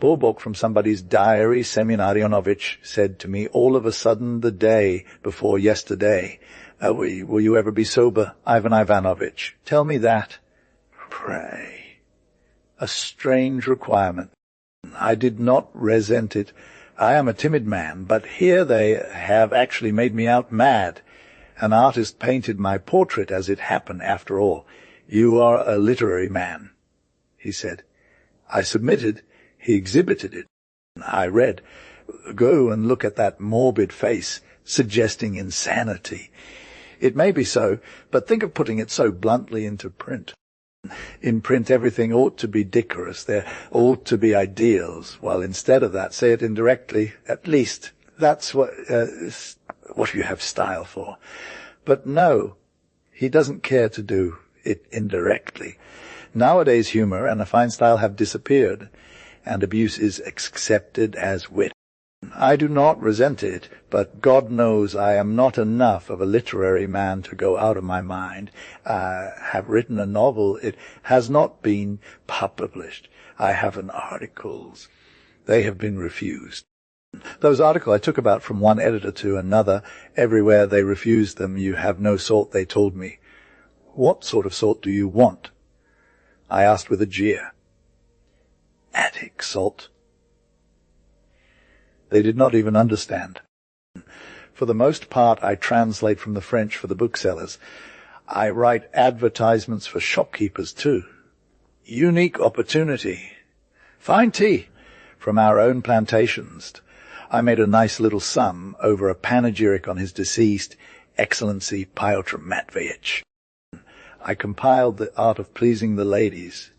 Bobok from somebody's diary, Seminarionovich, said to me all of a sudden the day before yesterday, will you ever be sober, Ivan Ivanovich? Tell me that. Pray. A strange requirement. I did not resent it. I am a timid man, but here they have actually made me out mad. An artist painted my portrait as it happened, after all. You are a literary man, he said. I submitted. He exhibited it. I read. Go and look at that morbid face, suggesting insanity. It may be so, but think of putting it so bluntly into print. In print, everything ought to be decorous. There ought to be ideals. Well, instead of that, say it indirectly. At least that's what you have style for. But no, he doesn't care to do it indirectly. Nowadays, humor and a fine style have disappeared, and abuse is accepted as wit. I do not resent it, but God knows I am not enough of a literary man to go out of my mind. I have written a novel. It has not been published. I have articles. They have been refused. Those articles I took about from one editor to another. Everywhere they refused them. You have no salt, they told me. What sort of salt do you want? I asked with a jeer. Attic salt. They did not even understand. For the most part, I translate from the French for the booksellers. I write advertisements for shopkeepers, too. Unique opportunity. Fine tea from our own plantations. I made a nice little sum over a panegyric on his deceased Excellency Pyotr Matveyich. I compiled The Art of Pleasing the Ladies.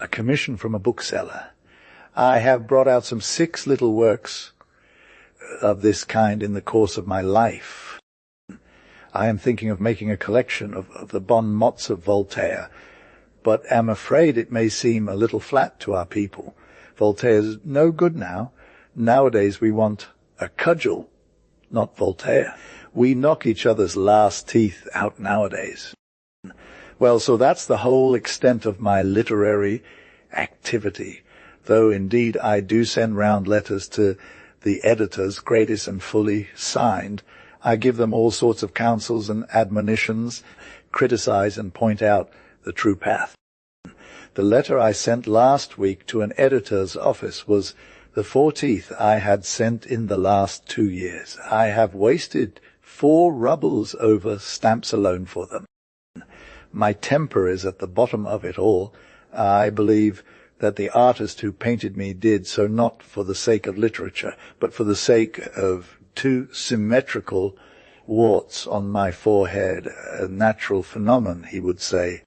A commission from a bookseller. I have brought out some 6 little works of this kind in the course of my life. I am thinking of making a collection of the bon mots of Voltaire, but am afraid it may seem a little flat to our people. Voltaire's no good now. Nowadays we want a cudgel, not Voltaire. We knock each other's last teeth out nowadays. Well, so that's the whole extent of my literary activity, though indeed I do send round letters to the editors, gratis and fully signed. I give them all sorts of counsels and admonitions, criticize and point out the true path. The letter I sent last week to an editor's office was the 14th I had sent in the last 2 years. I have wasted 4 rubles over stamps alone for them. My temper is at the bottom of it all. I believe that the artist who painted me did so not for the sake of literature, but for the sake of 2 symmetrical warts on my forehead, a natural phenomenon, he would say.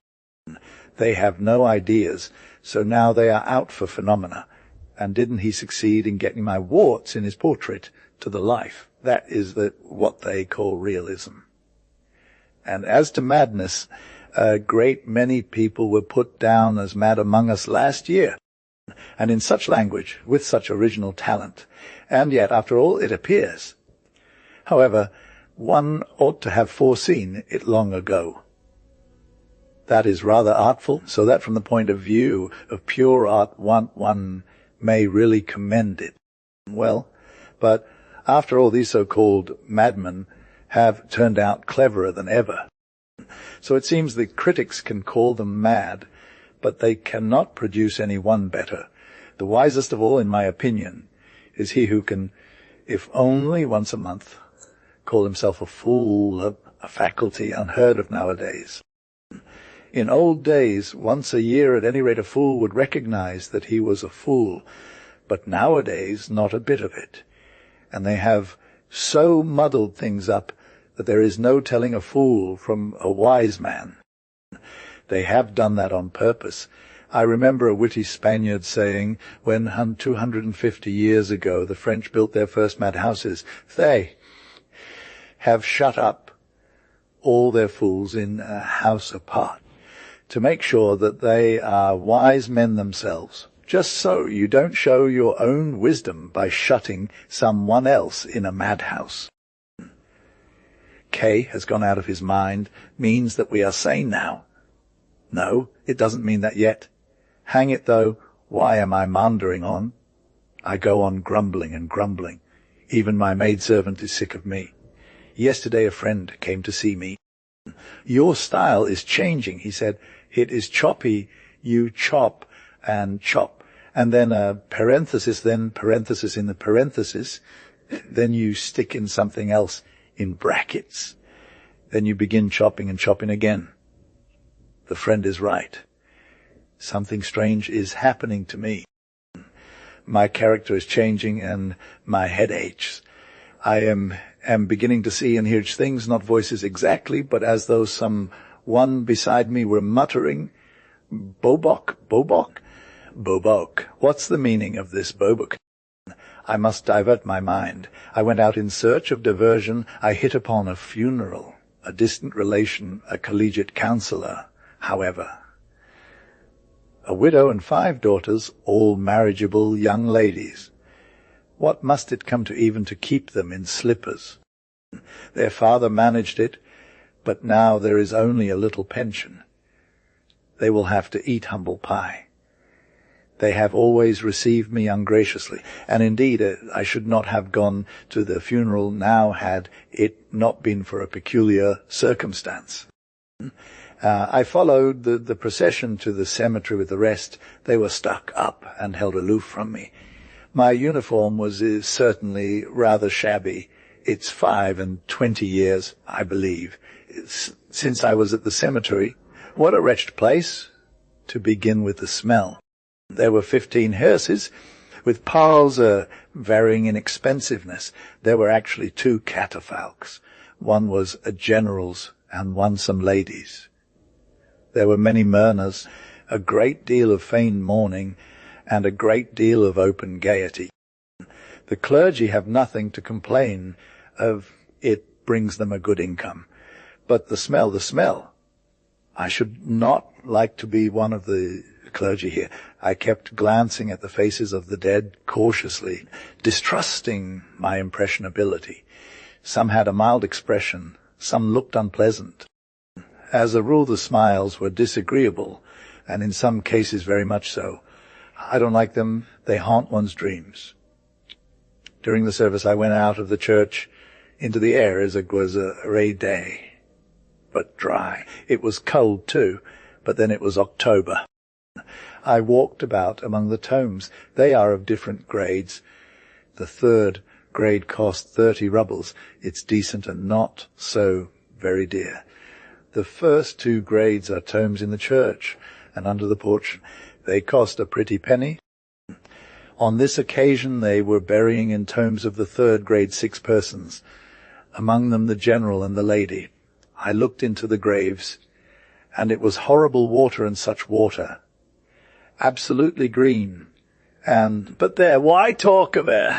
They have no ideas, so now they are out for phenomena. And didn't he succeed in getting my warts in his portrait to the life? That is what they call realism. And as to madness, a great many people were put down as mad among us last year, and in such language, with such original talent. And yet, after all, it appears. However, one ought to have foreseen it long ago. That is rather artful, so that from the point of view of pure art, one may really commend it. Well, but after all, these so-called madmen have turned out cleverer than ever. So it seems the critics can call them mad, but they cannot produce any one better. The wisest of all, in my opinion, is he who can, if only once a month, call himself a fool, a faculty unheard of nowadays. In old days, once a year at any rate, a fool would recognize that he was a fool, but nowadays not a bit of it. And they have so muddled things up that there is no telling a fool from a wise man. They have done that on purpose. I remember a witty Spaniard saying, when 250 years ago the French built their first mad houses, they have shut up all their fools in a house apart to make sure that they are wise men themselves. Just so you don't show your own wisdom by shutting someone else in a madhouse. K has gone out of his mind means that we are sane now. No, it doesn't mean that yet. Hang it, though, why am I maundering on? I go on grumbling and grumbling. Even my maidservant is sick of me. Yesterday a friend came to see me. Your style is changing, he said. It is choppy. You chop and chop. And then a parenthesis, then parenthesis in the parenthesis. Then you stick in something else in brackets. Then you begin chopping and chopping again. The friend is right. Something strange is happening to me. My character is changing and my head aches. I am beginning to see and hear things, not voices exactly, but as though someone beside me were muttering, Bobok, Bobok, Bobok. What's the meaning of this Bobok? I must divert my mind. I went out in search of diversion. I hit upon a funeral, a distant relation, a collegiate counsellor, however. A widow and 5 daughters, all marriageable young ladies. What must it come to even to keep them in slippers? Their father managed it, but now there is only a little pension. They will have to eat humble pie. They have always received me ungraciously, and indeed I should not have gone to the funeral now had it not been for a peculiar circumstance. I followed the procession to the cemetery with the rest. They were stuck up and held aloof from me. My uniform is certainly rather shabby. It's 25 years, I believe, since I was at the cemetery. What a wretched place, to begin with the smell. There were 15 hearses, with piles varying in expensiveness. There were actually 2 catafalques. One was a general's and one some ladies'. There were many mourners, a great deal of feigned mourning, and a great deal of open gaiety. The clergy have nothing to complain of. It brings them a good income. But the smell. I should not like to be one of the clergy here. I kept glancing at the faces of the dead cautiously, distrusting my impressionability. Some had a mild expression, some looked unpleasant. As a rule, the smiles were disagreeable, and in some cases very much so. I don't like them. They haunt one's dreams. During the service, I went out of the church into the air as it was a rainy day, but dry. It was cold too, but then it was October. I walked about among the tomes. They are of different grades. The 3rd grade cost 30 rubles. It's decent and not so very dear. The first 2 grades are tomes in the church and under the porch. They cost a pretty penny. On this occasion they were burying in tomes of the 3rd grade 6 persons, among them the general and the lady. I looked into the graves, and it was horrible water, and such water. Absolutely green. But there, why talk of it?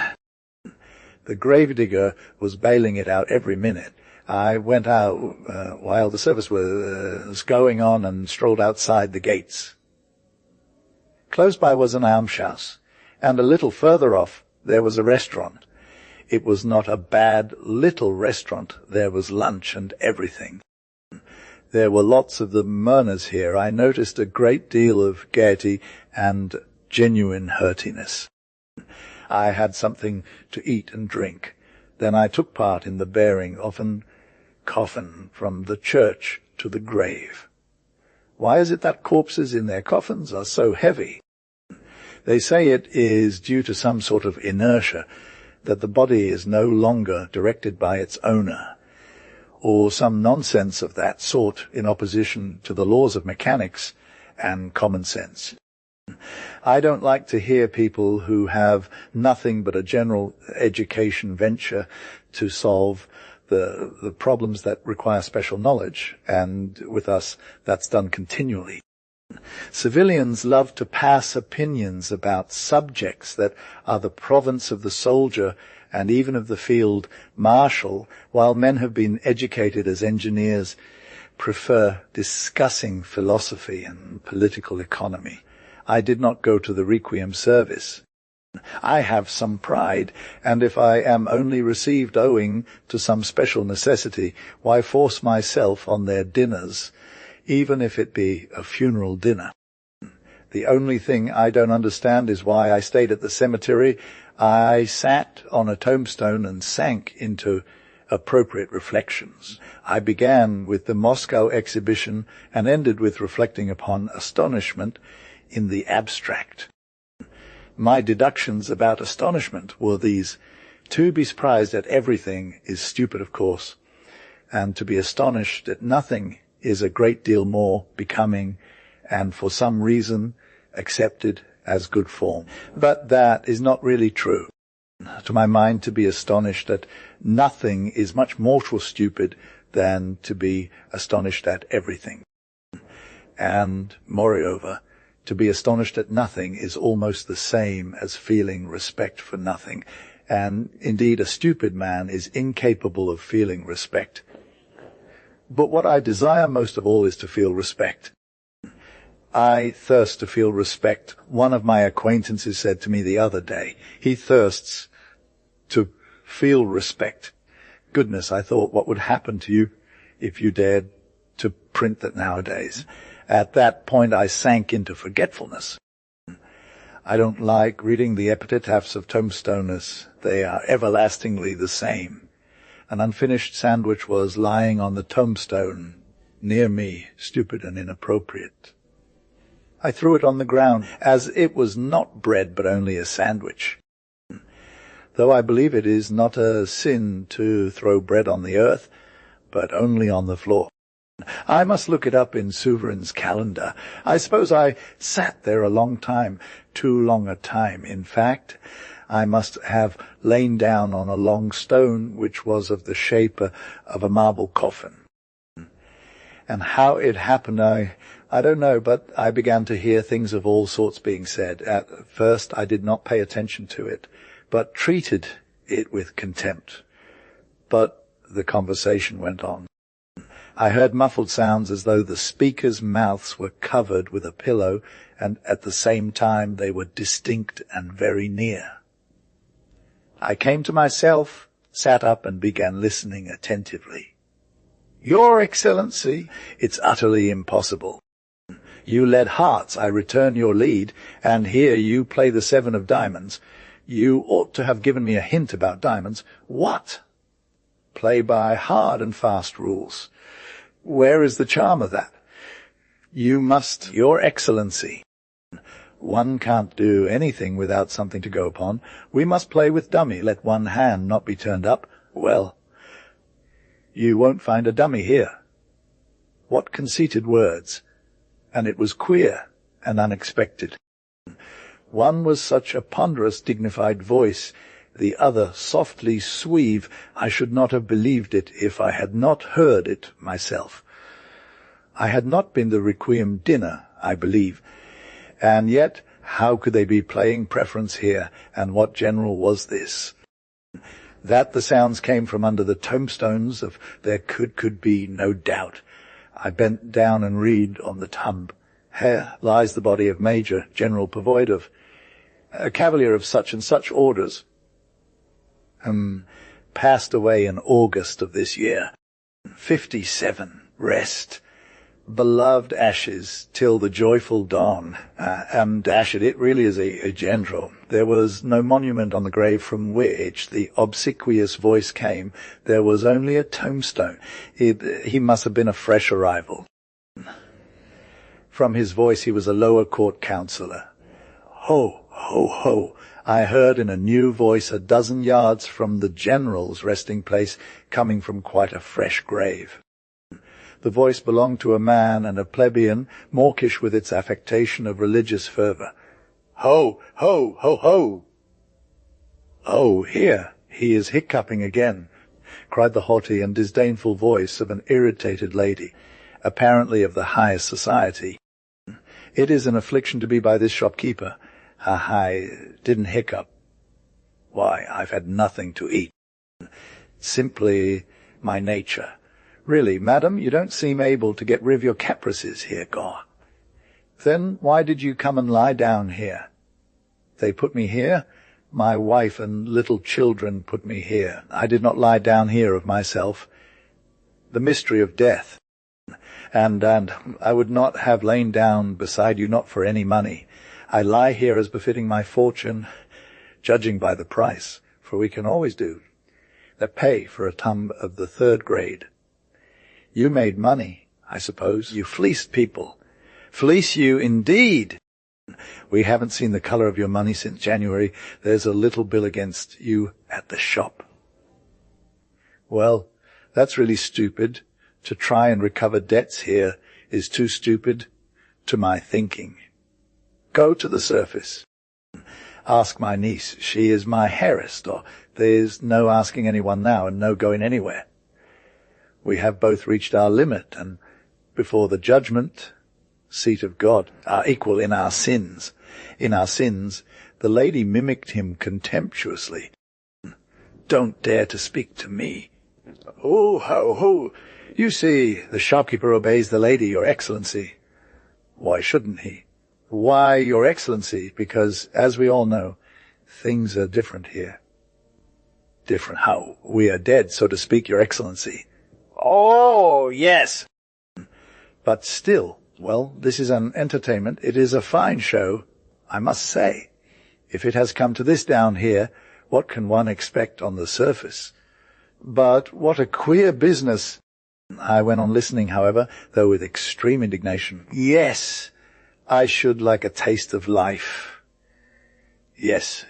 The gravedigger was bailing it out every minute. I went out while the service was going on and strolled outside the gates. Close by was an almshouse, and a little further off there was a restaurant. It was not a bad little restaurant. There was lunch and everything. There were lots of the mourners here. I noticed a great deal of gaiety and genuine heartiness. I had something to eat and drink. Then I took part in the bearing of an coffin from the church to the grave. Why is it that corpses in their coffins are so heavy? They say it is due to some sort of inertia, that the body is no longer directed by its owner, or some nonsense of that sort in opposition to the laws of mechanics and common sense. I don't like to hear people who have nothing but a general education venture to solve the problems that require special knowledge, and with us that's done continually. Civilians love to pass opinions about subjects that are the province of the soldier and even of the field marshal, while men have been educated as engineers prefer discussing philosophy and political economy. I did not go to the requiem service. I have some pride, and if I am only received owing to some special necessity, why force myself on their dinners, even if it be a funeral dinner? The only thing I don't understand is why I stayed at the cemetery. I sat on a tombstone and sank into appropriate reflections. I began with the Moscow exhibition and ended with reflecting upon astonishment in the abstract. My deductions about astonishment were these: to be surprised at everything is stupid, of course, and to be astonished at nothing is a great deal more becoming and for some reason accepted as good form. But that is not really true. To my mind, to be astonished at nothing is much more stupid than to be astonished at everything. And, moreover, to be astonished at nothing is almost the same as feeling respect for nothing. And, indeed, a stupid man is incapable of feeling respect. But what I desire most of all is to feel respect. I thirst to feel respect. One of my acquaintances said to me the other day, he thirsts to feel respect. Goodness, I thought, what would happen to you if you dared to print that nowadays? At that point I sank into forgetfulness. I don't like reading the epitaphs of tombstoners. They are everlastingly the same. An unfinished sandwich was lying on the tombstone near me, stupid and inappropriate. I threw it on the ground, as it was not bread but only a sandwich. Though I believe it is not a sin to throw bread on the earth, but only on the floor. I must look it up in Suveren's calendar. I suppose I sat there a long time, too long a time. In fact, I must have lain down on a long stone which was of the shape of a marble coffin. And how it happened, I don't know, but I began to hear things of all sorts being said. At first I did not pay attention to it, but treated it with contempt. But the conversation went on. I heard muffled sounds as though the speakers' mouths were covered with a pillow, and at the same time they were distinct and very near. I came to myself, sat up, and began listening attentively. "Your Excellency, it's utterly impossible. You led hearts, I return your lead, and here you play the 7 of diamonds. You ought to have given me a hint about diamonds. What? Play by hard and fast rules. Where is the charm of that? You must, Your Excellency. One can't do anything without something to go upon. We must play with dummy, let one hand not be turned up. Well, you won't find a dummy here." What conceited words! And it was queer and unexpected. One was such a ponderous, dignified voice, the other softly suave. I should not have believed it if I had not heard it myself. I had not been the Requiem dinner, I believe, and yet how could they be playing preference here, and what general was this? That the sounds came from under the tombstones of there could be no doubt. I bent down and read on the tomb. Here lies the body of Major General Povoidov, a cavalier of such and such orders, passed away in August of this year. 57. Rest. Beloved ashes till the joyful dawn. Dash it really is a general. There was no monument on the grave from which the obsequious voice came. There was only a tombstone. He must have been a fresh arrival. From his voice he was a lower court councillor. Ho, ho, ho! I heard in a new voice a dozen yards from the general's resting place, coming from quite a fresh grave. The voice belonged to a man and a plebeian, mawkish with its affectation of religious fervour. Ho, ho, ho, ho! Oh, here, he is hiccuping again, cried the haughty and disdainful voice of an irritated lady, apparently of the highest society. It is an affliction to be by this shopkeeper. I didn't hiccup. Why, I've had nothing to eat. Simply my nature. Really, madam, you don't seem able to get rid of your caprices here, God. Then why did you come and lie down here? They put me here. My wife and little children put me here. I did not lie down here of myself. The mystery of death. And I would not have lain down beside you, not for any money. I lie here as befitting my fortune, judging by the price, for we can always do the pay for a tum of the 3rd grade. You made money, I suppose. You fleeced people. Fleece you indeed. We haven't seen the color of your money since January. There's a little bill against you at the shop. Well, that's really stupid. To try and recover debts here is too stupid to my thinking. Go to the surface. Ask my niece. She is my heiress, or there's no asking anyone now and no going anywhere. We have both reached our limit, and before the judgment seat of God are equal in our sins. In our sins, the lady mimicked him contemptuously. Don't dare to speak to me. Oh, ho, ho. You see, the shopkeeper obeys the lady, Your Excellency. Why shouldn't he? Why, Your Excellency? Because, as we all know, things are different here. Different how? We are dead, so to speak, Your Excellency. Oh, yes. But still, well, this is an entertainment. It is a fine show, I must say. If it has come to this down here, what can one expect on the surface? But what a queer business. I went on listening, however, though with extreme indignation. Yes, I should like a taste of life. Yes,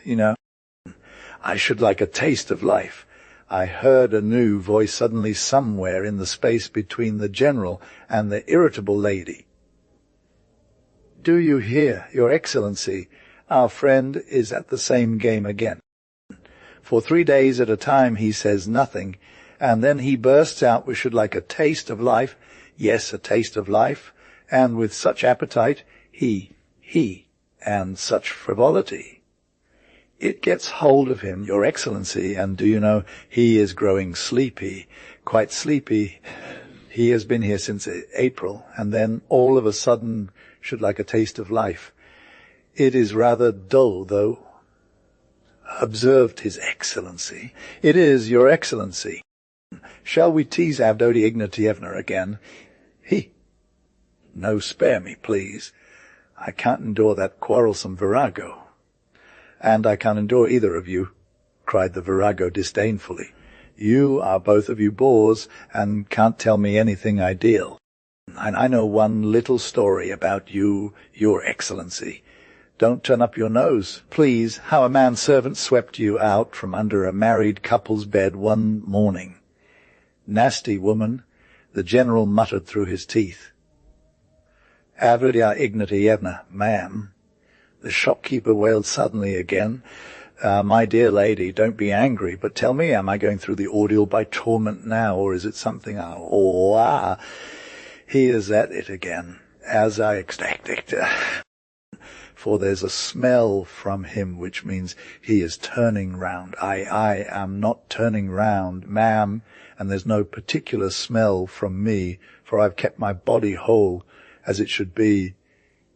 I should like a taste of life. I heard a new voice suddenly somewhere in the space between the general and the irritable lady. Do you hear, Your Excellency? Our friend is at the same game again. For 3 days at a time he says nothing, and then he bursts out, we should like a taste of life. Yes, a taste of life, and with such appetite, he, and such frivolity. It gets hold of him, Your Excellency, and do you know, he is growing sleepy, quite sleepy. He has been here since April, and then all of a sudden should like a taste of life. It is rather dull, though. Observed His Excellency. It is, Your Excellency. Shall we tease Avdotia Ignatievna again? No, spare me, please. I can't endure that quarrelsome virago. And I can't endure either of you, cried the virago disdainfully. You are both of you bores, and can't tell me anything ideal. And I know one little story about you, Your Excellency. Don't turn up your nose, please, how a manservant swept you out from under a married couple's bed one morning. Nasty woman, the general muttered through his teeth. Avdotia Ignatievna, ma'am. The shopkeeper wailed suddenly again. My dear lady, don't be angry, but tell me, am I going through the ordeal by torment now, or is it something he is at it again, as I expected. For there's a smell from him, which means he is turning round. I am not turning round, ma'am, and there's no particular smell from me, for I've kept my body whole, as it should be,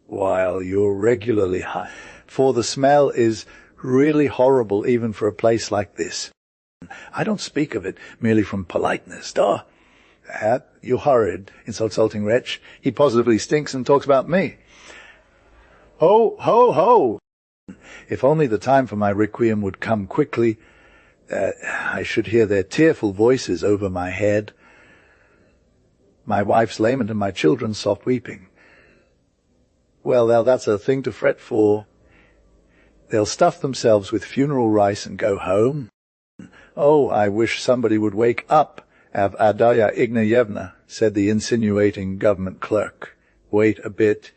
while you're regularly high. For the smell is really horrible even for a place like this. I don't speak of it merely from politeness. You horrid, insulting wretch. He positively stinks and talks about me. Ho, ho, ho! If only the time for my requiem would come quickly, I should hear their tearful voices over my head, my wife's lament and my children's soft weeping. Well, now that's a thing to fret for. They'll stuff themselves with funeral rice and go home. Oh, I wish somebody would wake up, Avdotia Ignatievna, said the insinuating government clerk. Wait a bit.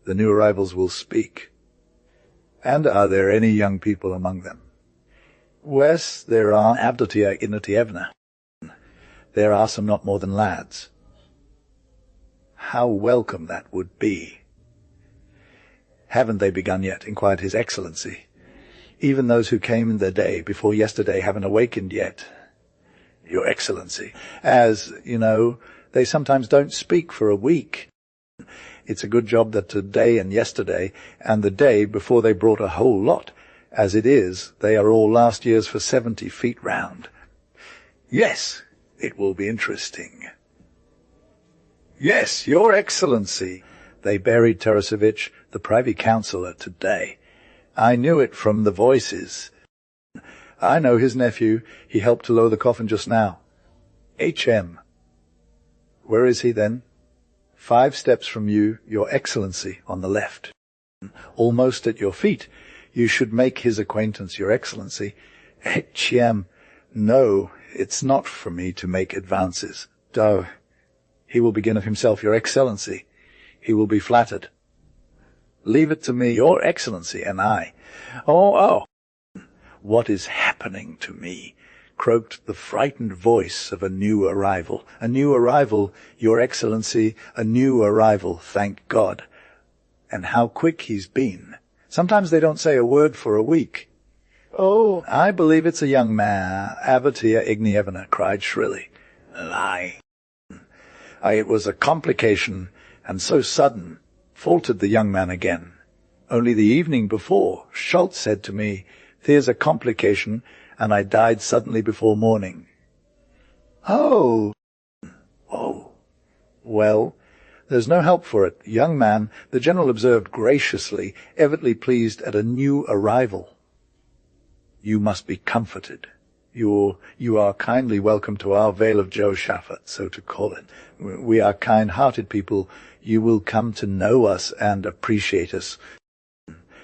The new arrivals will speak. And are there any young people among them? Yes, there are, Avdotia Ignatievna. There are some not more than lads. How welcome that would be. Haven't they begun yet? Inquired His Excellency. Even those who came in the day before yesterday haven't awakened yet, Your Excellency. As, they sometimes don't speak for a week. It's a good job that today and yesterday and the day before they brought a whole lot. As it is, they are all last year's for 70 feet round. Yes, it will be interesting. Yes, Your Excellency. They buried Tarasevich, the privy councillor, today. I knew it from the voices. I know his nephew. He helped to lower the coffin just now. H.M. Where is he then? 5 steps from you, Your Excellency, on the left. Almost at your feet. You should make his acquaintance, Your Excellency. H.M. No, it's not for me to make advances. Do. He will begin of himself, Your Excellency. He will be flattered. Leave it to me, Your Excellency, and I. Oh. What is happening to me? Croaked the frightened voice of a new arrival. A new arrival, Your Excellency, a new arrival, thank God. And how quick he's been. Sometimes they don't say a word for a week. Oh, I believe it's a young man, Avatia Ignievna cried shrilly. Lie. It was a complication, and so sudden, faltered the young man again. Only the evening before, Schultz said to me, there's a complication, and I died suddenly before morning. Oh. Well, there's no help for it. Young man, the general observed graciously, evidently pleased at a new arrival. You must be comforted. You are kindly welcome to our Vale of Josaphat, so to call it. We are kind-hearted people. You will come to know us and appreciate us.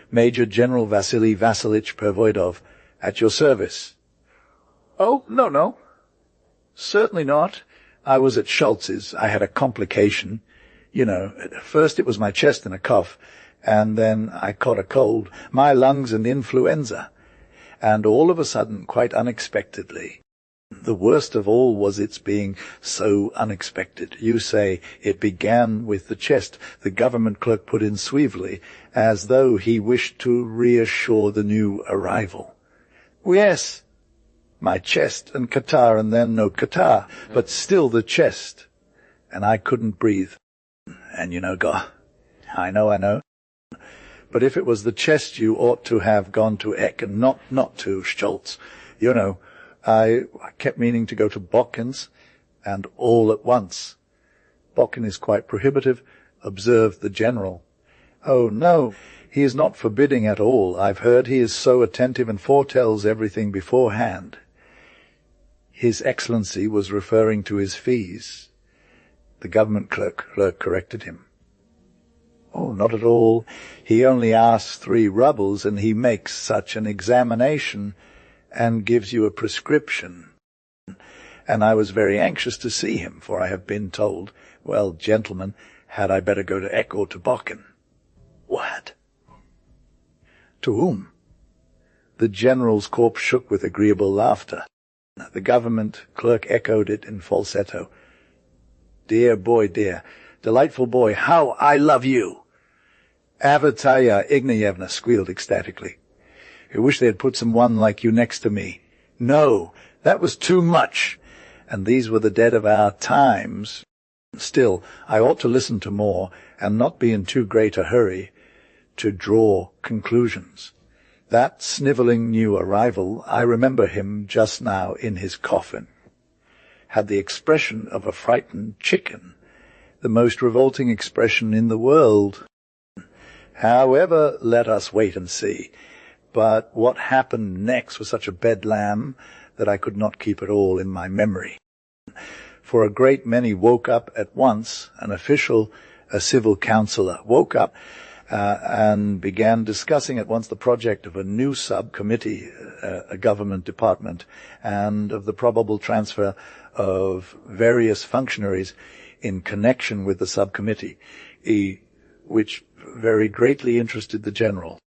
Major General Vasily Vasilich Pervoidov, at your service. Oh, no. Certainly not. I was at Schultz's. I had a complication. At first it was my chest and a cough, and then I caught a cold, my lungs and influenza. And all of a sudden, quite unexpectedly. The worst of all was its being so unexpected. You say it began with the chest, the government clerk put in suavely, as though he wished to reassure the new arrival. Yes, my chest and catarrh, and then no catarrh, but still the chest. And I couldn't breathe. And I know. But if it was the chest, you ought to have gone to Eck and not to Schultz. I kept meaning to go to Bokken's, and all at once. Bokken is quite prohibitive, observed the general. Oh, no, he is not forbidding at all. I've heard he is so attentive and foretells everything beforehand. His Excellency was referring to his fees. The government clerk corrected him. Oh, not at all. He only asks 3 rubles, and he makes such an examination and gives you a prescription. And I was very anxious to see him, for I have been told, well, gentlemen, had I better go to Eck or to Bokken? What? To whom? The general's corpse shook with agreeable laughter. The government clerk echoed it in falsetto. Dear boy, dear, delightful boy, how I love you! Avataya Ignievna squealed ecstatically. I wish they had put someone like you next to me. No, that was too much. And these were the dead of our times. Still, I ought to listen to more, and not be in too great a hurry to draw conclusions. That snivelling new arrival, I remember him just now in his coffin, had the expression of a frightened chicken, the most revolting expression in the world. However, let us wait and see. But what happened next was such a bedlam that I could not keep it all in my memory. For a great many woke up at once. An official, a civil councillor, woke up and began discussing at once the project of a new subcommittee, a government department, and of the probable transfer of various functionaries in connection with the subcommittee, which very greatly interested the general.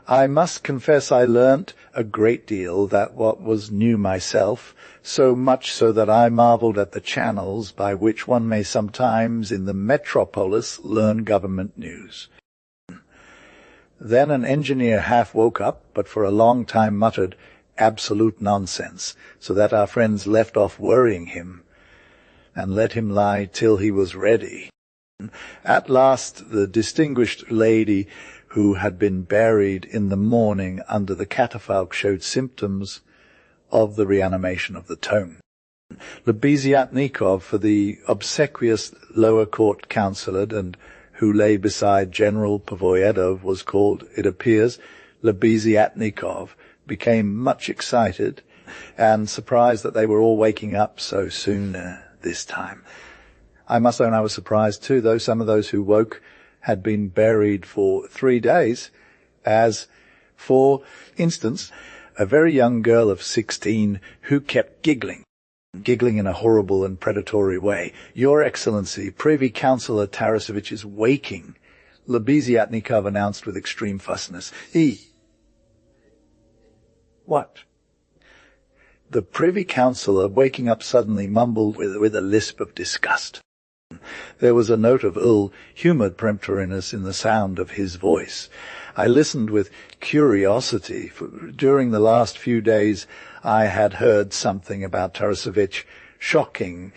I must confess I learnt a great deal that what was new myself, so much so that I marvelled at the channels by which one may sometimes in the metropolis learn government news. Then an engineer half woke up, but for a long time muttered absolute nonsense, so that our friends left off worrying him, and let him lie till he was ready. At last the distinguished lady who had been buried in the morning under the catafalque showed symptoms of the reanimation of the tone. Lebeziatnikov, for the obsequious lower court councillor, and who lay beside General Pervoyedov was called, it appears, Lebeziatnikov, became much excited and surprised that they were all waking up so soon this time. I must own I was surprised too, though some of those who woke had been buried for 3 days, as, for instance, a very young girl of 16 who kept giggling in a horrible and predatory way. "Your Excellency, Privy Councillor Tarasevich is waking," Lebeziatnikov announced with extreme fussiness. What? The Privy Councillor, waking up suddenly, mumbled with a lisp of disgust. There was a note of ill-humoured peremptoriness in the sound of his voice. I listened with curiosity, for during the last few days I had heard something about Tarasevich shocking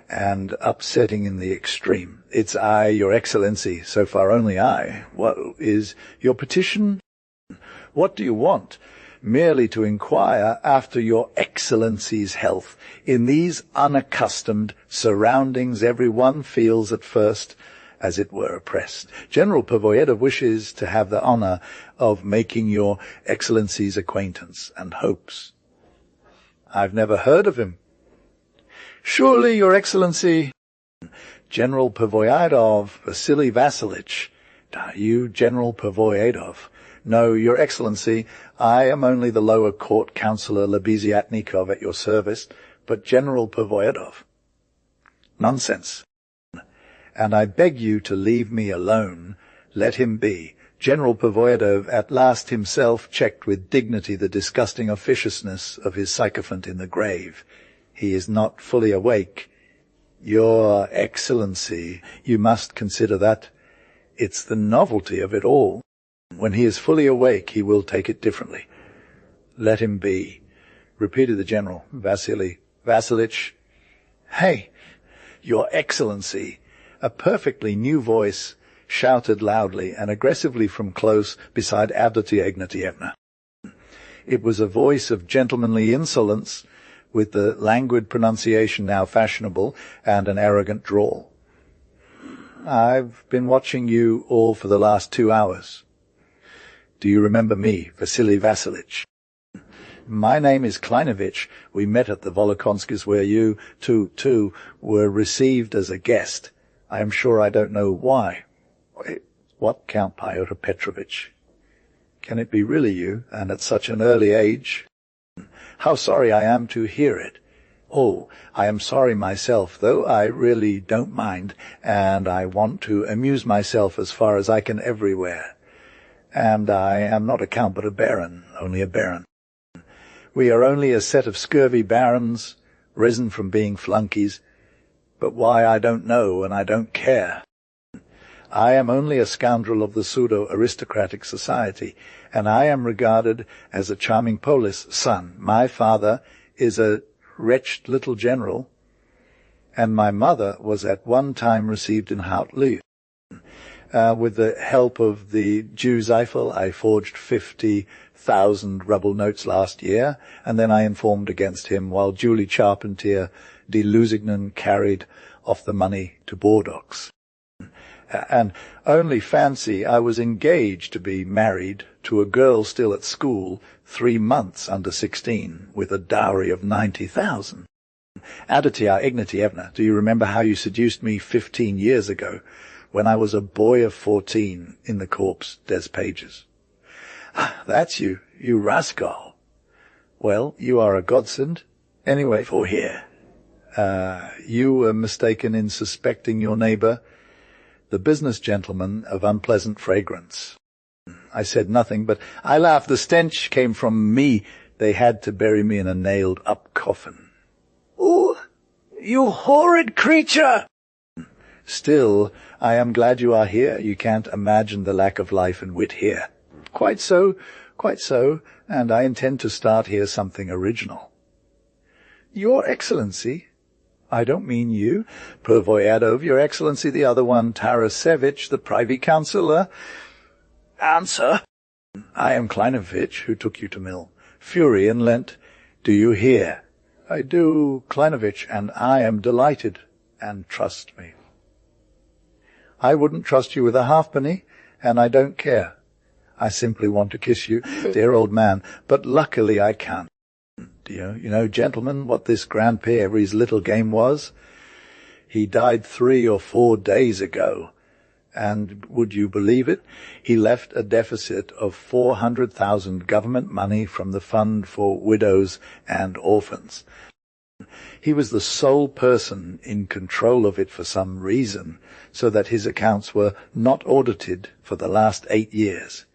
and upsetting in the extreme. "It's I, Your Excellency, so far only I. What is your petition? What do you want?" "Merely to inquire after Your Excellency's health. In these unaccustomed surroundings everyone feels at first as it were oppressed. General Pervoyedov wishes to have the honor of making Your Excellency's acquaintance and hopes." "I've never heard of him." "Surely, Your Excellency." "General Pervoyedov, Vasily Vasilich." "You, General Pervoyedov." "No, Your Excellency, I am only the lower court councillor Lebeziatnikov at your service, but General Pervoyedov." "Nonsense." "And I beg you to leave me alone. Let him be." General Pervoyedov at last himself checked with dignity the disgusting officiousness of his sycophant in the grave. "He is not fully awake. Your Excellency, you must consider that. It's the novelty of it all. When he is fully awake, he will take it differently." "Let him be," repeated the general. "Vasily Vasilich." "Hey, Your Excellency!" A perfectly new voice shouted loudly and aggressively from close beside Avdotya Ignatievna. It was a voice of gentlemanly insolence, with the languid pronunciation now fashionable, and an arrogant drawl. "I've been watching you all for the last 2 hours. Do you remember me, Vasily Vasilich?" "My name is Kleinovich. We met at the Volokonsky's where you, too, were received as a guest. I am sure I don't know why." "What, Count Pyotr Petrovitch? Can it be really you, and at such an early age?" "How sorry I am to hear it." "Oh, I am sorry myself, though I really don't mind, and I want to amuse myself as far as I can everywhere. And I am not a count but a baron, only a baron. We are only a set of scurvy barons, risen from being flunkies, but why I don't know, and I don't care. I am only a scoundrel of the pseudo-aristocratic society, and I am regarded as a charming Polish son. My father is a wretched little general, and my mother was at one time received in Haut-Lieu. With the help of the Jew Zeifel, I forged 50,000 ruble notes last year, and then I informed against him, while Julie Charpentier de Lusignan carried off the money to Bobok's. And only fancy, I was engaged to be married to a girl still at school, 3 months under 16, with a dowry of 90,000. Avdotya Ignatievna, do you remember how you seduced me 15 years ago, when I was a boy of 14 in the corps des pages? That's you rascal. Well, you are a godsend, anyway, for here. You were mistaken in suspecting your neighbor, the business gentleman of unpleasant fragrance. I said nothing, but I laughed. The stench came from me. They had to bury me in a nailed-up coffin. "Oh, you horrid creature!" "Still, I am glad you are here. You can't imagine the lack of life and wit here." Quite so, and I intend to start here something original." "Your Excellency?" "I don't mean you, Pervoyedov, Your Excellency, the other one, Tarasevich, the privy councillor." "Answer." "I am Kleinovich, who took you to mill. Fury and Lent. Do you hear?" "I do, Kleinovich, and I am delighted, and trust me." I wouldn't trust you with a halfpenny, and I don't care. I simply want to kiss you, dear old man, but luckily I can't. You know, gentlemen, what this Grandpère's little game was? He died 3 or 4 days ago, and would you believe it? He left a deficit of 400,000 government money from the Fund for Widows and Orphans. He was the sole person in control of it for some reason, so that his accounts were not audited for the last 8 years.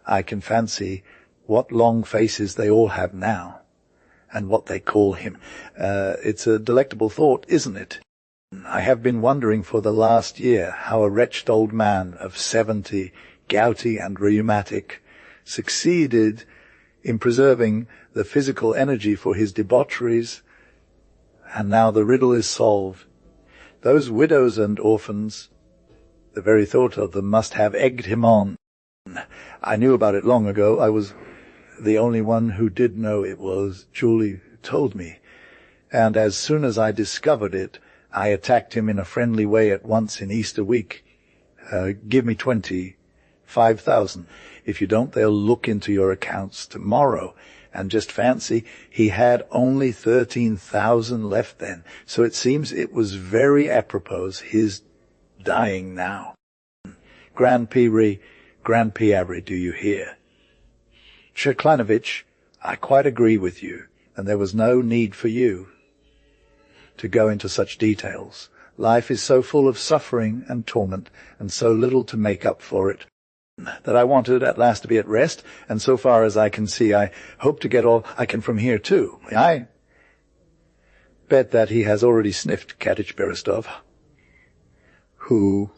I can fancy what long faces they all have now, and what they call him. It's a delectable thought, isn't it? I have been wondering for the last year how a wretched old man of 70, gouty and rheumatic, succeeded in preserving the physical energy for his debaucheries, and now the riddle is solved. Those widows and orphans, the very thought of them must have egged him on. I knew about it long ago. I was the only one who did know it was. Julie told me. And as soon as I discovered it, I attacked him in a friendly way at once in Easter week. Give me 25,000. If you don't, they'll look into your accounts tomorrow. And just fancy, he had only 13,000 left then. So it seems it was very apropos, his dying now. Grandpère, do you hear? Sheklinovich, I quite agree with you, and there was no need for you to go into such details. Life is so full of suffering and torment, and so little to make up for it, that I wanted at last to be at rest, and so far as I can see, I hope to get all I can from here too. I bet that he has already sniffed Katich Berestov. Who?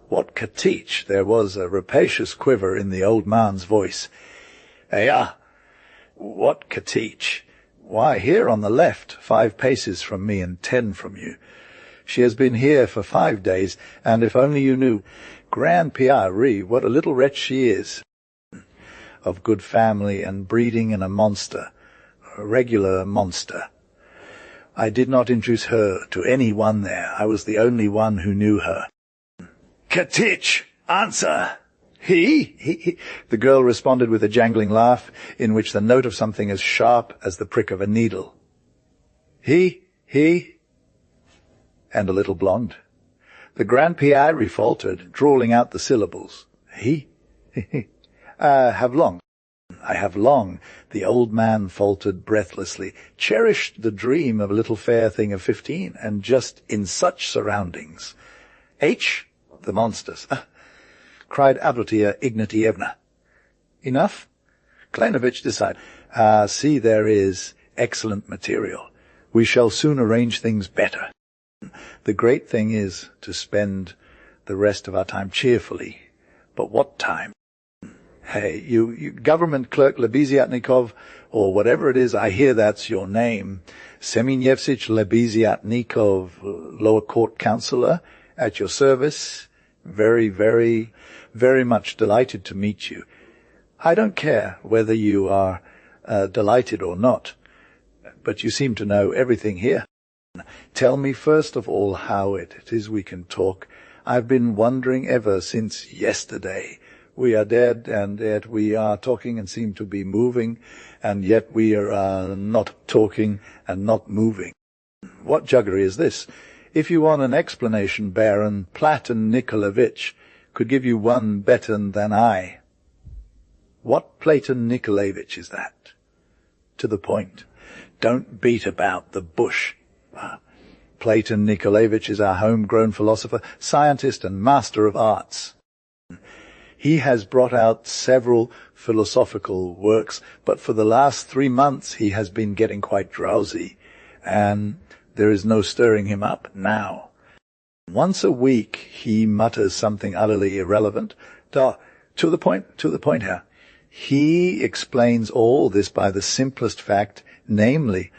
What Katich? There was a rapacious quiver in the old man's voice. What Katich? Why, here on the left, 5 paces from me and 10 from you. She has been here for 5 days, and if only you knew, Grandpère, what a little wretch she is. Of good family and breeding and a regular monster. I did not introduce her to any one there. I was the only one who knew her. Katich, answer! He? The girl responded with a jangling laugh, in which the note of something as sharp as the prick of a needle. He? And a little blonde. The Grandpère faltered, drawling out the syllables. He? I have long, the old man faltered breathlessly, cherished the dream of a little fair thing of 15, and just in such surroundings. H? The monsters. Cried Avdotia Ignatievna. Enough? Kleinovitch decided. See, there is excellent material. We shall soon arrange things better. The great thing is to spend the rest of our time cheerfully. But what time? Hey, you government clerk Lebeziatnikov, or whatever it is, I hear that's your name. Semenyevsich Lebeziatnikov, lower court councillor, at your service. Very, very, very much delighted to meet you. I don't care whether you are delighted or not, but you seem to know everything here. Tell me first of all how it is we can talk. I've been wondering ever since yesterday. We are dead, and yet we are talking and seem to be moving, and yet we are not talking and not moving. What juggery is this? If you want an explanation, Baron, Platon Nikolaevich could give you one better than I. What Platon Nikolaevich is that? To the point. Don't beat about the bush. Platon Nikolaevich is our homegrown philosopher, scientist, and master of arts. He has brought out several philosophical works, but for the last 3 months he has been getting quite drowsy, and there is no stirring him up now. Once a week he mutters something utterly irrelevant. To the point here. He explains all this by the simplest fact, namely,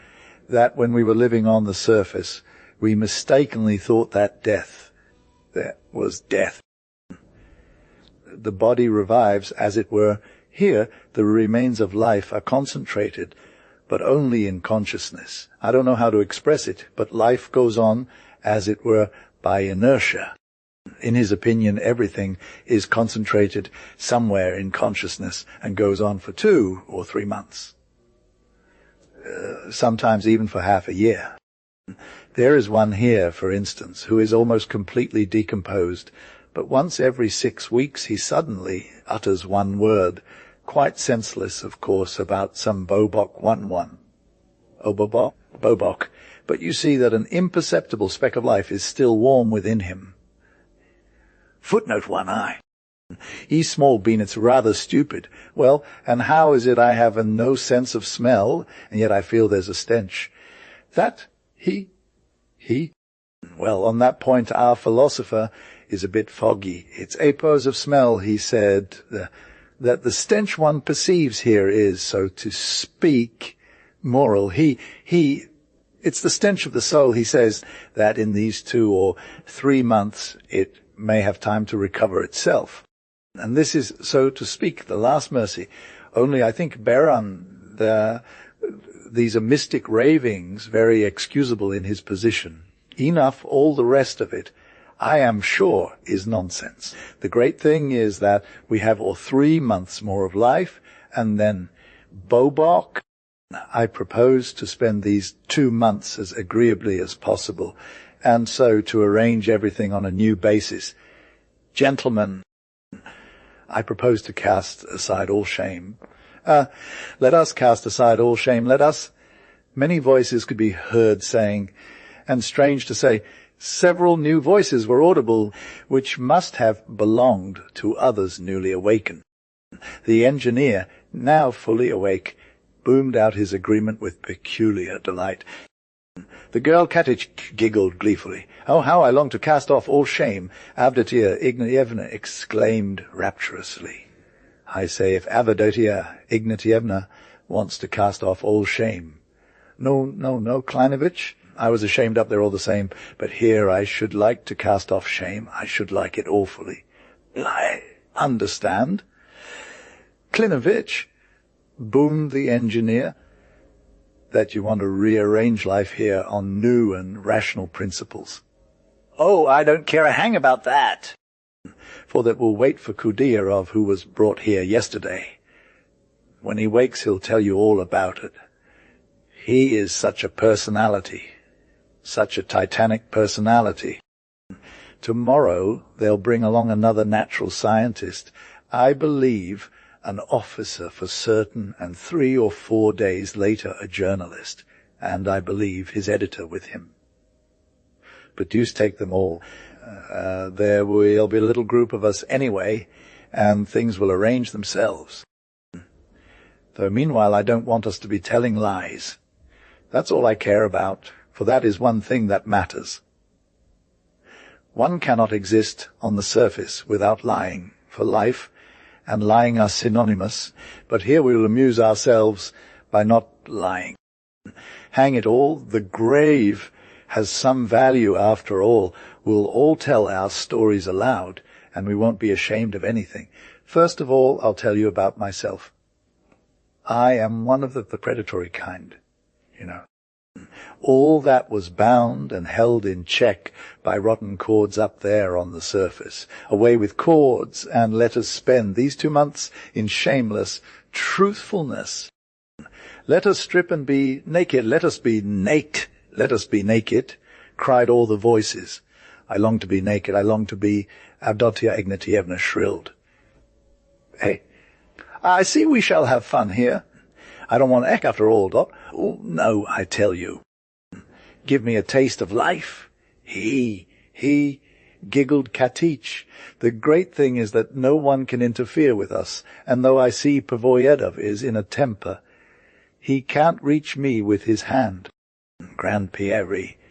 that when we were living on the surface, we mistakenly thought that was death. The body revives, as it were. Here, the remains of life are concentrated, but only in consciousness. I don't know how to express it, but life goes on, as it were, by inertia. In his opinion, everything is concentrated somewhere in consciousness and goes on for 2 or 3 months. Sometimes even for half a year. There is one here, for instance, who is almost completely decomposed, but once every 6 weeks he suddenly utters one word, quite senseless, of course, about some Bobok 1-1. Oh, Bobok. But you see that an imperceptible speck of life is still warm within him. Footnote 1i. E small bean, it's rather stupid. Well, and how is it I have no sense of smell, and yet I feel there's a stench? That he. Well, on that point our philosopher is a bit foggy. It's apose of smell, he said, that the stench one perceives here is, so to speak, moral. It's the stench of the soul, he says, that in these 2 or 3 months it may have time to recover itself. And this is, so to speak, the last mercy. Only I think Beran, these are mystic ravings, very excusable in his position. Enough, all the rest of it, I am sure, is nonsense. The great thing is that we have 3 months more of life, and then Bobok. I propose to spend these 2 months as agreeably as possible, and so to arrange everything on a new basis. Gentlemen, I propose to cast aside all shame. Let us cast aside all shame. Let us. Many voices could be heard saying, and strange to say, several new voices were audible, which must have belonged to others newly awakened. The engineer, now fully awake, boomed out his agreement with peculiar delight. The girl Katich giggled gleefully. Oh, how I long to cast off all shame, Avdotia Ignatievna exclaimed rapturously. I say, if Avdotia Ignatievna wants to cast off all shame. No, Kleinovich. I was ashamed up there all the same, but here I should like to cast off shame. I should like it awfully. I understand. Klinovich, boomed the engineer, that you want to rearrange life here on new and rational principles. Oh, I don't care a hang about that. For that we'll wait for Kudirov, who was brought here yesterday. When he wakes, he'll tell you all about it. He is such a personality, such a titanic personality. Tomorrow they'll bring along another natural scientist, I believe an officer for certain, and 3 or 4 days later a journalist, and I believe his editor with him. But deuce take them all. There will be a little group of us anyway, and things will arrange themselves. Though meanwhile I don't want us to be telling lies. That's all I care about, for that is one thing that matters. One cannot exist on the surface without lying, for life and lying are synonymous, but here we will amuse ourselves by not lying. Hang it all, the grave has some value after all. We'll all tell our stories aloud, and we won't be ashamed of anything. First of all, I'll tell you about myself. I am one of the predatory kind, All that was bound and held in check by rotten cords up there on the surface. Away with cords, and let us spend these 2 months in shameless truthfulness. Let us strip and be naked. Let us be naked. Let us be naked, cried all the voices. I long to be naked. I long to be, Avdotia Ignatievna shrilled. Hey, I see we shall have fun here. I don't want to act after all, Dot. Oh, no, I tell you. Give me a taste of life. He, giggled Katich. The great thing is that no one can interfere with us, and though I see Pervoyedov is in a temper, he can't reach me with his hand. Grand Pierre,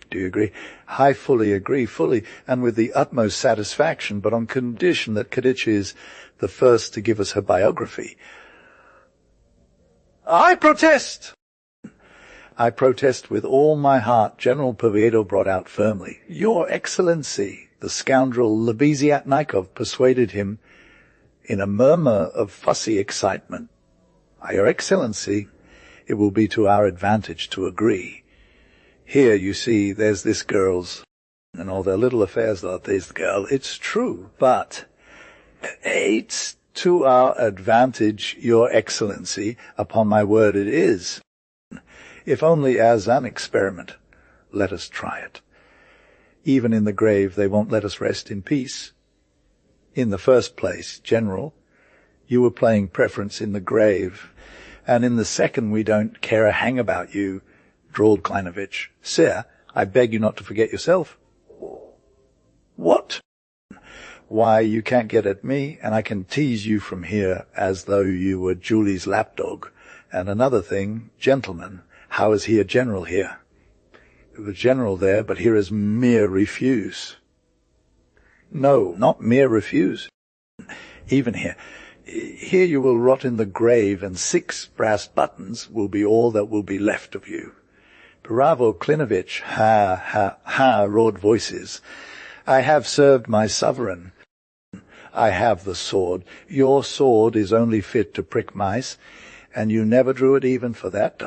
do you agree? I fully agree, fully, and with the utmost satisfaction, but on condition that Katich is the first to give us her biography. I protest! I protest with all my heart, General Pervoyedov brought out firmly. Your Excellency, the scoundrel Lebeziatnikov persuaded him in a murmur of fussy excitement. Your Excellency, it will be to our advantage to agree. Here, you see, there's this girl's and all their little affairs like this, girl, it's true, but it's to our advantage, your excellency, upon my word it is. If only as an experiment, let us try it. Even in the grave they won't let us rest in peace. In the first place, General, you were playing preference in the grave, and in the second we don't care a hang about you, drawled Kleinovitch. Sir, I beg you not to forget yourself. What? Why, you can't get at me, and I can tease you from here as though you were Julie's lapdog. And another thing, gentlemen, how is he a general here? There was general there, but here is mere refuse. No, not mere refuse. Even here. Here you will rot in the grave, and 6 brass buttons will be all that will be left of you. Bravo, Kleinovitch, ha, ha, ha, roared voices. I have served my sovereign. I have the sword. Your sword is only fit to prick mice, and you never drew it even for that.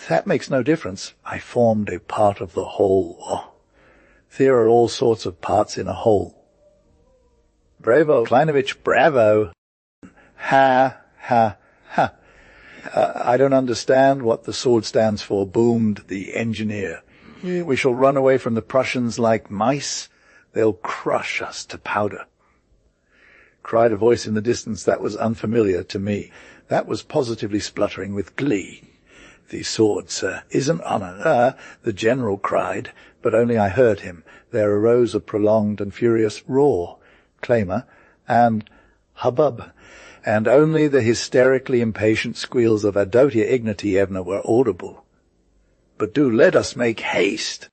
That makes no difference. I formed a part of the whole. Oh, there are all sorts of parts in a whole. Bravo, Kleinovitch, bravo. Ha, ha, ha. I don't understand what the sword stands for, boomed the engineer. We shall run away from the Prussians like mice. They'll crush us to powder. Cried a voice in the distance that was unfamiliar to me. That was positively spluttering with glee. The sword, sir, is an honor, the general cried, but only I heard him. There arose a prolonged and furious roar, clamour, and hubbub, and only the hysterically impatient squeals of Avdotia Ignatievna were audible. But do let us make haste.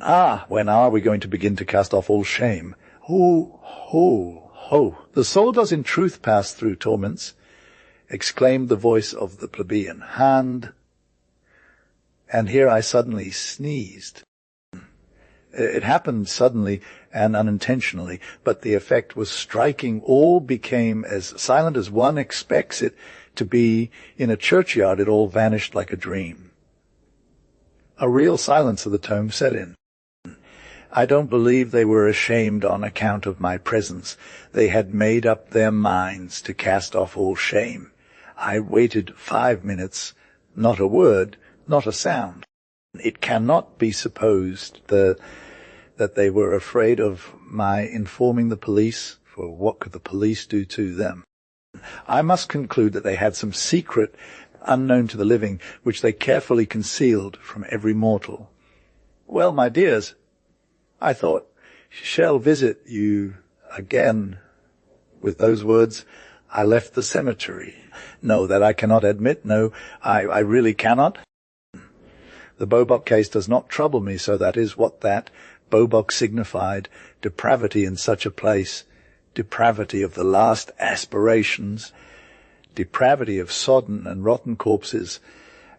Ah, when are we going to begin to cast off all shame? Ho, ho, ho. The soul does in truth pass through torments, exclaimed the voice of the plebeian. And here I suddenly sneezed. It happened suddenly and unintentionally, but the effect was striking. All became as silent as one expects it to be. In a churchyard it all vanished like a dream. A real silence of the tome set in. I don't believe they were ashamed on account of my presence. They had made up their minds to cast off all shame. I waited 5 minutes, not a word, not a sound. It cannot be supposed that they were afraid of my informing the police, for what could the police do to them? I must conclude that they had some secret unknown to the living, which they carefully concealed from every mortal. Well, my dears, I thought, shall visit you again. With those words, I left the cemetery. No, that I cannot admit. No, I really cannot. The Bobok case does not trouble me, so that is what that Bobok signified. Depravity in such a place, depravity of the last aspirations, depravity of sodden and rotten corpses,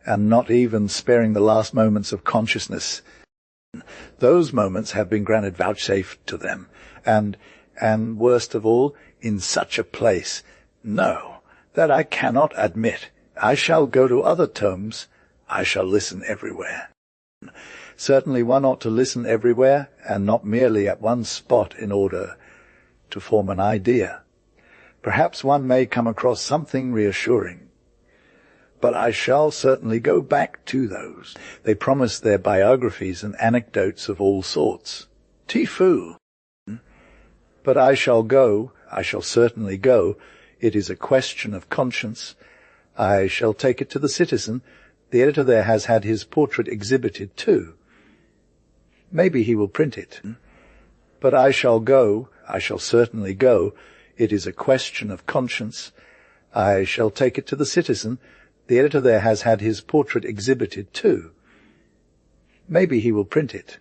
and not even sparing the last moments of consciousness. Those moments have been granted vouchsafed to them, and worst of all, in such a place. No, that I cannot admit. I shall go to other tomes. I shall listen everywhere. Certainly one ought to listen everywhere, and not merely at one spot in order to form an idea. Perhaps one may come across something reassuring. But I shall certainly go back to those. They promise their biographies and anecdotes of all sorts. Tifoo. But I shall go, I shall certainly go. It is a question of conscience. I shall take it to the Citizen. The editor there has had his portrait exhibited too. Maybe he will print it. But I shall go, I shall certainly go. It is a question of conscience. I shall take it to the Citizen. The editor there has had his portrait exhibited too. Maybe he will print it.